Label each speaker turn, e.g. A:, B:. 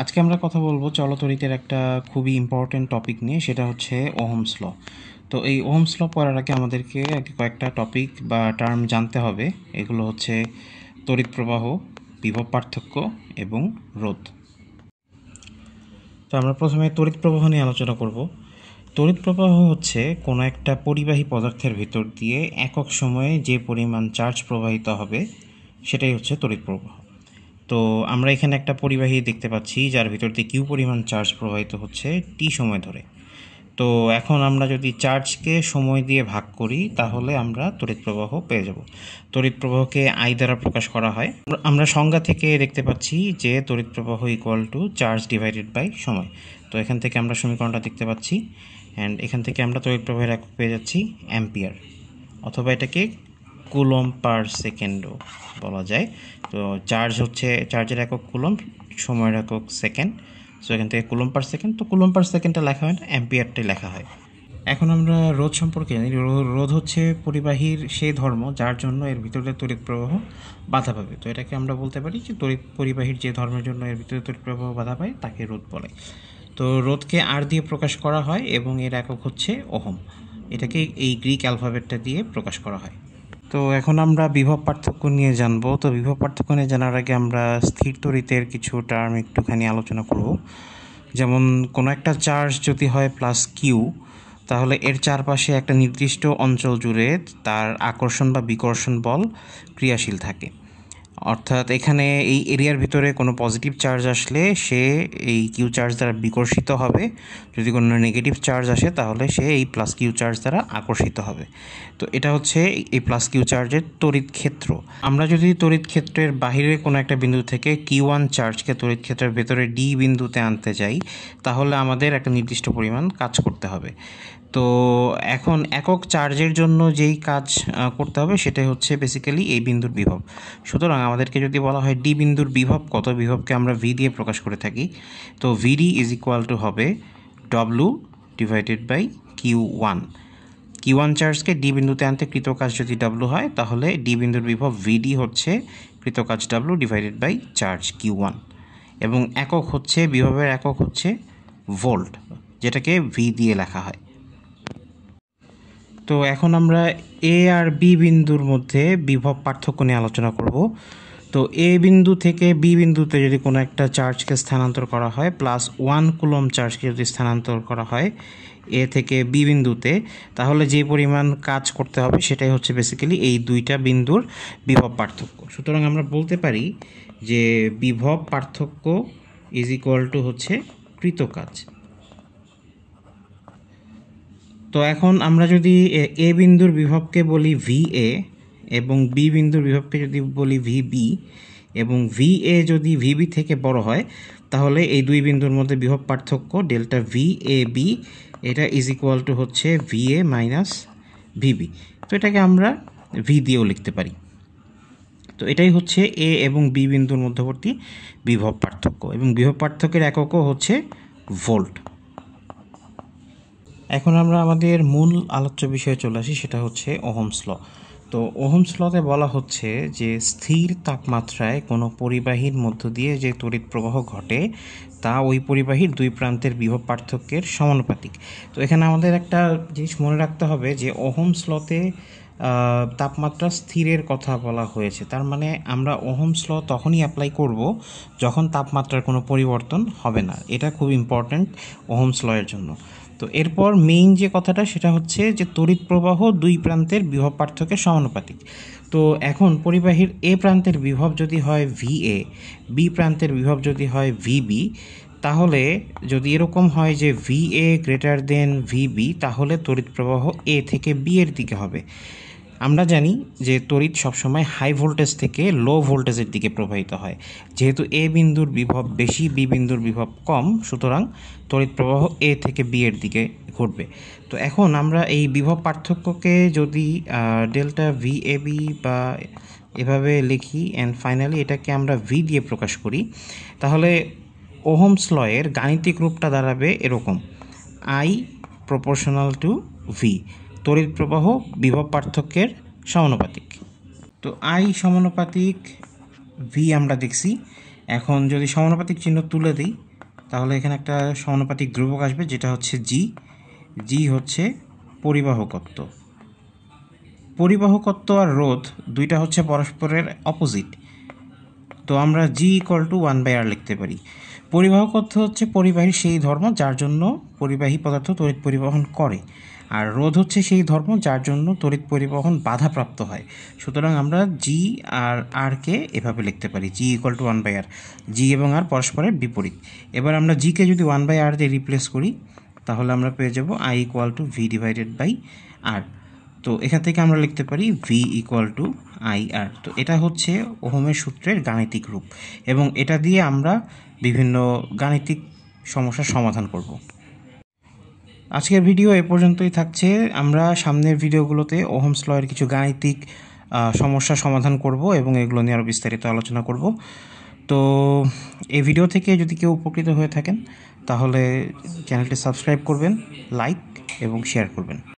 A: আজকে আমরা কথা বলবো চলতরিতের একটা খুবই ইম্পর্টেন্ট টপিক নিয়ে, সেটা হচ্ছে ওহমস ল। তো এই ওহমস ল পড়ার আগে আমাদেরকে কয়েকটা টপিক বা টার্ম জানতে হবে। এগুলো হচ্ছে তড়িৎ প্রবাহ, বিভব পার্থক্য এবং রোধ। তো আমরা প্রথমে তড়িৎ প্রবাহ নিয়ে আলোচনা করব। তড়িৎ প্রবাহ হচ্ছে কোনো একটা পরিবাহী পদার্থের ভিতর দিয়ে একক সময়ে যে পরিমাণ চার্জ প্রবাহিত হবে সেটাই হচ্ছে তড়িৎ প্রবাহ। তো আমরা এখানে একটা পরিবাহী দেখতে পাচ্ছি যার ভিতর দিয়ে কিউ পরিমাণ চার্জ প্রবাহিত হচ্ছে টি সময় ধরে। তো এখন আমরা যদি চার্জকে সময় দিয়ে ভাগ করি তাহলে আমরা তড়িৎ প্রবাহ পেয়ে যাব। তড়িৎ প্রবাহকে আই দ্বারা প্রকাশ করা হয়। আমরা সংজ্ঞা থেকে দেখতে পাচ্ছি যে তড়িৎ প্রবাহ equal to charge divided by সময়। তো এখান থেকে আমরা সমীকরণটা দেখতে পাচ্ছি, অ্যান্ড এখান থেকে আমরা তড়িৎ প্রবাহের একক পেয়ে যাচ্ছি অ্যাম্পিয়ার, অথবা এটাকে কুলম পার সেকেন্ডও বলা যায়। তো চার্জের একক কুলম, সময়ের একক সেকেন্ড। সো এখান থেকে কুলম পার সেকেন্ড, তো কুলম পার সেকেন্ডটা লেখা হয় না, অ্যাম্পিয়ারটাই লেখা হয়। এখন আমরা রোধ সম্পর্কে জানি। রোধ হচ্ছে পরিবাহীর সেই ধর্ম যার জন্য এর ভিতরে তড়িৎ প্রবাহ বাধা পাবে। তো এটাকে আমরা বলতে পারি যে পরিবাহীর যে ধর্মের জন্য এর ভিতরে তড়িৎ প্রবাহ বাধা পায় তাকে রোধ বলে। তো রোধকে আর দিয়ে প্রকাশ করা হয় এবং এর একক হচ্ছে ওহম। এটাকে এই গ্রিক অ্যালফাবেটটা দিয়ে প্রকাশ করা হয়। তো এখন আমরা বিভব পার্থক্য নিয়ে জানবো। তো বিভব পার্থক্য নিয়ে জানার আগে আমরা স্থির তড়িতের কিছু টার্ম একটুখানি আলোচনা করব। যেমন কোনো একটা চার্জ যদি হয় প্লাস কিউ, তাহলে এর চারপাশে একটা নির্দিষ্ট অঞ্চল জুড়ে তার আকর্ষণ বা বিকর্ষণ বল ক্রিয়াশীল থাকে। অর্থাৎ এখানে এই এরিয়ার ভিতরে কোনো পজিটিভ চার্জ আসলে সে এই কিউ চার্জ দ্বারা বিকর্ষিত হবে, যদি কোনো নেগেটিভ চার্জ আসে তাহলে সে এই প্লাস কিউ চার্জ দ্বারা আকর্ষিত হবে। তো এটা হচ্ছে এই প্লাস কিউ চার্জের তড়িৎ ক্ষেত্র। আমরা যদি তড়িৎ ক্ষেত্রের বাইরে কোনো একটা বিন্দু থেকে কিউ ওয়ান চার্জকে তড়িৎ ক্ষেত্রের ভেতরে ডি বিন্দুতে আনতে যাই, তাহলে আমাদের একটা নির্দিষ্ট পরিমাণ কাজ করতে হবে। তো এখন একক চার্জের জন্য যেই কাজ করতে হবে সেটাই হচ্ছে বেসিক্যালি এই বিন্দুর বিভব। সুতরাং আমাদেরকে যদি বলা হয় ডি বিন্দুর বিভব কত, বিভবকে আমরা ভি দিয়ে প্রকাশ করে থাকি। তো ভিডি ইজ ইকুয়াল টু হবে W divided by q one. Q one চার্জকে ডি বিন্দুতে আনতে কৃতকাজ যদি ডাব্লু হয়, তাহলে ডি বিন্দুর বিভব ভিডি হচ্ছে কৃতকাজ W divided by charge q one, এবং একক হচ্ছে বিভবের একক হচ্ছে ভোল্ট, যেটাকে ভি দিয়ে লেখা হয়। তো এখন আমরা এ আর বি বিন্দুর মধ্যে বিভব পার্থক্য নিয়ে আলোচনা করব। তো এ বিন্দু থেকে বি বিন্দুতে যদি কোনো একটা চার্জকে স্থানান্তর করা হয়, প্লাস 1 কুলম চার্জকে যদি স্থানান্তর করা হয় এ থেকে বি বিন্দুতে, তাহলে যে পরিমাণ কাজ করতে হবে সেটাই হচ্ছে বেসিক্যালি এই দুইটা বিন্দুর বিভব পার্থক্য। সুতরাং আমরা বলতে পারি যে বিভব পার্থক্য ইজ ইকুয়াল টু হচ্ছে কৃতকাজ। তো এখন আমরা যদি এ বিন্দুর বিভবকে বলি ভি এ এবং বি বিন্দুর বিভবকে যদি বলি ভি বি, এবং ভি এ যদি ভিবি থেকে বড় হয়, তাহলে এই দুই বিন্দুর মধ্যে বিভব পার্থক্য ডেল্টা ভি এ বি, এটা ইজ ইকুয়াল টু হচ্ছে ভি এ মাইনাস ভিবি। তো এটাকে আমরা ভি দিয়েও লিখতে পারি। তো এটাই হচ্ছে এ এবং বি বিন্দুর মধ্যবর্তী বিভব পার্থক্য, এবং বিভব পার্থক্যের এককও হচ্ছে ভোল্ট। এখন আমরা আমাদের মূল আলোচ্য বিষয়ে চলে আসি, সেটা হচ্ছে ওহমস ল। তো ওহমস লতে বলা হচ্ছে যে স্থির তাপমাত্রায় কোনো পরিবাহীর মধ্য দিয়ে যে তড়িৎ প্রবাহ ঘটে তা ওই পরিবাহীর দুই প্রান্তের বিভব পার্থক্যের সমানুপাতিক। তো এখানে আমাদের একটা জিনিস মনে রাখতে হবে যে ওহমস লতে তাপমাত্রা স্থিরের কথা বলা হয়েছে। তার মানে আমরা ওহমস ল তখনই অ্যাপ্লাই করব যখন তাপমাত্রার কোনো পরিবর্তন হবে না। এটা খুব ইম্পর্ট্যান্ট ওহমস ল এর জন্য। তো এরপর মেইন যে কথাটা সেটা হচ্ছে যে তড়িৎ প্রবাহ দুই প্রান্তের বিভব পার্থক্যের সমানুপাতিক। তো এখন পরিবাহীর এ প্রান্তের বিভব যদি হয় ভি এ, বি প্রান্তের বিভব যদি হয় ভিবি, তাহলে যদি এরকম হয় যে V A greater than VB, তাহলে তড়িৎ প্রবাহ এ থেকে বি এর দিকে হবে। আমরা জানি যে তড়িৎ সবসময় হাই ভোল্টেজ থেকে লো ভোল্টেজের দিকে প্রবাহিত হয়। যেহেতু এ বিন্দুর বিভব বেশি, বি বিন্দুর বিভব কম, সুতরাং তড়িৎ প্রবাহ এ থেকে বি এর দিকে ঘটবে। তো এখন আমরা এই বিভব পার্থক্যকে যদি ডেল্টা ভি এ বি বা এভাবে লিখি, অ্যান্ড ফাইনালি এটাকে আমরা ভি দিয়ে প্রকাশ করি, তাহলে ওহমস ল এর গাণিতিক রূপটা দাঁড়াবে এরকম: আই প্রপোর্শনাল টু ভি, তড়িৎ প্রবাহ বিভব পার্থক্যের সমানুপাতিক। তো আই সমানুপাতিক ভি আমরা দেখছি, এখন যদি সমানুপাতিক চিহ্ন তুলে দিই তাহলে এখানে একটা সমানুপাতিক ধ্রুবক আসবে, যেটা হচ্ছে জি। জি হচ্ছে পরিবাহকত্ব। পরিবাহকত্ব আর রোধ দুইটা হচ্ছে পরস্পরের অপোজিট, তো আমরা জি ইকুয়াল টু 1/r লিখতে পারি। পরিবাহকত্ব হচ্ছে পরিবাহীর সেই ধর্ম যার জন্য পরিবাহী পদার্থ তড়িৎ পরিবহন করে, আর রোধ হচ্ছে সেই ধর্ম যার জন্য তড়িৎ পরিবহন বাধাপ্রাপ্ত হয়। সুতরাং আমরা জি আর আরকে এভাবে লিখতে পারি, জি ইকুয়াল টু 1/r। জি এবং আর পরস্পরের বিপরীত। এবার আমরা জিকে যদি 1/r দিয়ে রিপ্লেস করি তাহলে আমরা পেয়ে যাব I equal to V divided by R. তো এখান থেকে আমরা লিখতে পারি V equal to I R. তো এটা হচ্ছে ওহমের সূত্রের গাণিতিক রূপ, এবং এটা দিয়ে আমরা বিভিন্ন গাণিতিক সমস্যার সমাধান করব। আজকের ভিডিও এ পর্যন্তই থাকছে। আমরা সামনের ভিডিওগুলোতে ওহমস ল এর কিছু গাণিতিক সমস্যার সমাধান করব এবং এগুলো নিয়ে আরও বিস্তারিত আলোচনা করব। তো এই ভিডিও থেকে যদি কেউ উপকৃত হয়ে থাকেন তাহলে চ্যানেলটি সাবস্ক্রাইব করবেন, লাইক এবং শেয়ার করবেন।